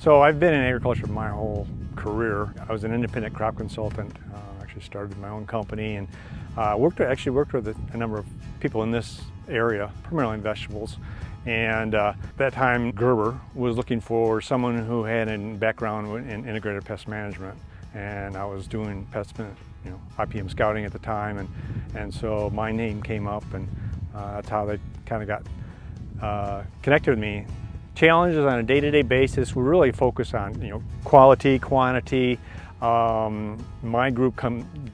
So I've been in agriculture my whole career. I was an independent crop consultant. Actually started my own company and actually worked with a number of people in this area, primarily in vegetables. And at that time, Gerber was looking for someone who had a background in integrated pest management. And I was doing pest, IPM scouting at the time, and so my name came up, and that's how they kind of got connected with me. Challenges on a day-to-day basis, we really focus on quality, quantity. My group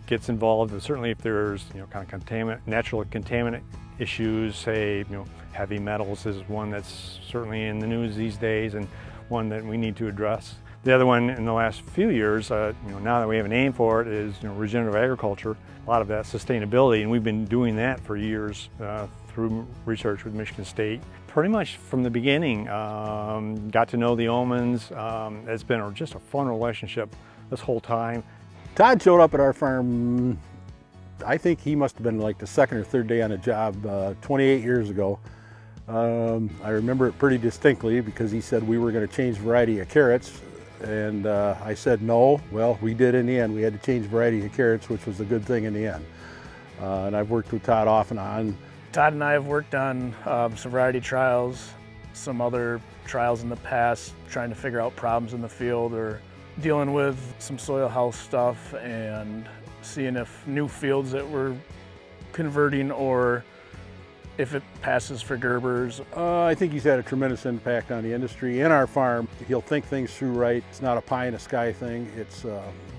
gets involved, and certainly if there's kind of natural contaminant issues, say heavy metals is one that's certainly in the news these days and one that we need to address. The other one in the last few years, now that we have a name for it, is regenerative agriculture. A lot of that sustainability, and we've been doing that for years through research with Michigan State. Pretty much from the beginning, got to know the Omens. It's been just a fun relationship this whole time. Todd showed up at our farm, I think he must have been like the second or third day on the job 28 years ago. I remember it pretty distinctly because he said we were going to change variety of carrots. And I said no. Well, we did in the end. We had to change variety of carrots, which was a good thing in the end. And I've worked with Todd off and on. Todd and I have worked on some variety trials, some other trials in the past, trying to figure out problems in the field or dealing with some soil health stuff and seeing if new fields that we're converting or if it passes for Gerbers. I think he's had a tremendous impact on the industry and our farm. He'll think things through right. It's not a pie in the sky thing. It's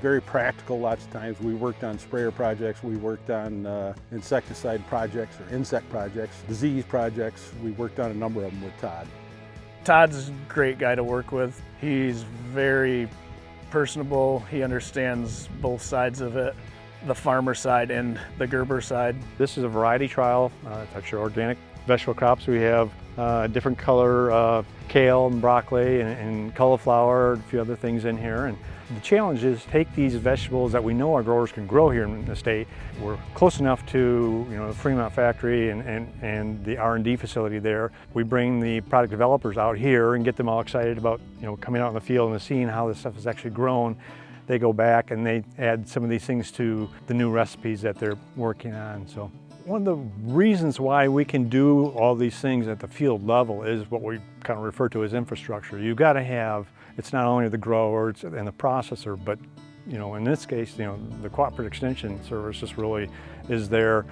very practical lots of times. We worked on sprayer projects, we worked on insecticide projects or insect projects, disease projects. We worked on a number of them with Todd. Todd's a great guy to work with. He's very personable. He understands both sides of it, the farmer side and the Gerber side. This is a variety trial. It's actually organic vegetable crops. We have different color kale and broccoli and cauliflower, a few other things in here. And the challenge is take these vegetables that we know our growers can grow here in the state. We're close enough to the Fremont factory and the R&D facility there. We bring the product developers out here and get them all excited about coming out in the field and seeing how this stuff is actually grown. They go back and they add some of these things to the new recipes that they're working on. So one of the reasons why we can do all these things at the field level is what we kind of refer to as infrastructure. You've got to have, it's not only the grower and the processor, but in this case, the Cooperative Extension Service just really is there,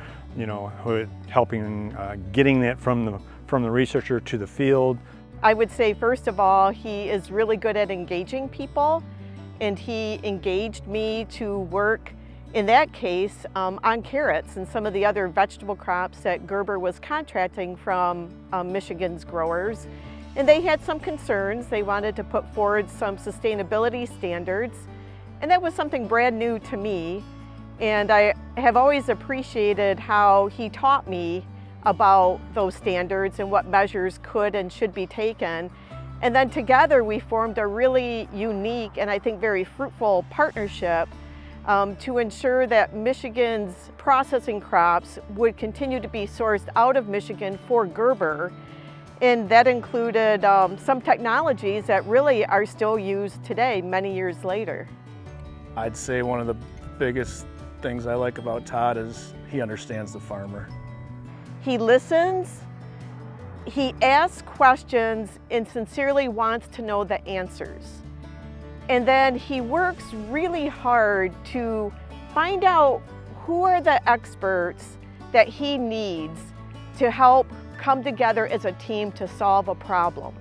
helping getting that from the researcher to the field. I would say, first of all, he is really good at engaging people. And he engaged me to work, in that case, on carrots and some of the other vegetable crops that Gerber was contracting from Michigan's growers. And they had some concerns. They wanted to put forward some sustainability standards. And that was something brand new to me. And I have always appreciated how he taught me about those standards and what measures could and should be taken. And then together we formed a really unique and I think very fruitful partnership to ensure that Michigan's processing crops would continue to be sourced out of Michigan for Gerber. And that included some technologies that really are still used today, many years later. I'd say one of the biggest things I like about Todd is he understands the farmer. He listens. He asks questions and sincerely wants to know the answers. And then he works really hard to find out who are the experts that he needs to help come together as a team to solve a problem.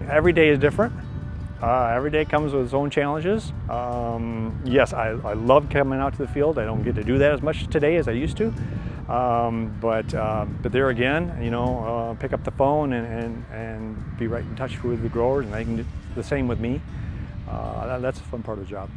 Every day is different. Every day comes with its own challenges. Yes, I love coming out to the field. I don't get to do that as much today as I used to. But there again, pick up the phone and be right in touch with the growers, and they can do the same with me. That's a fun part of the job.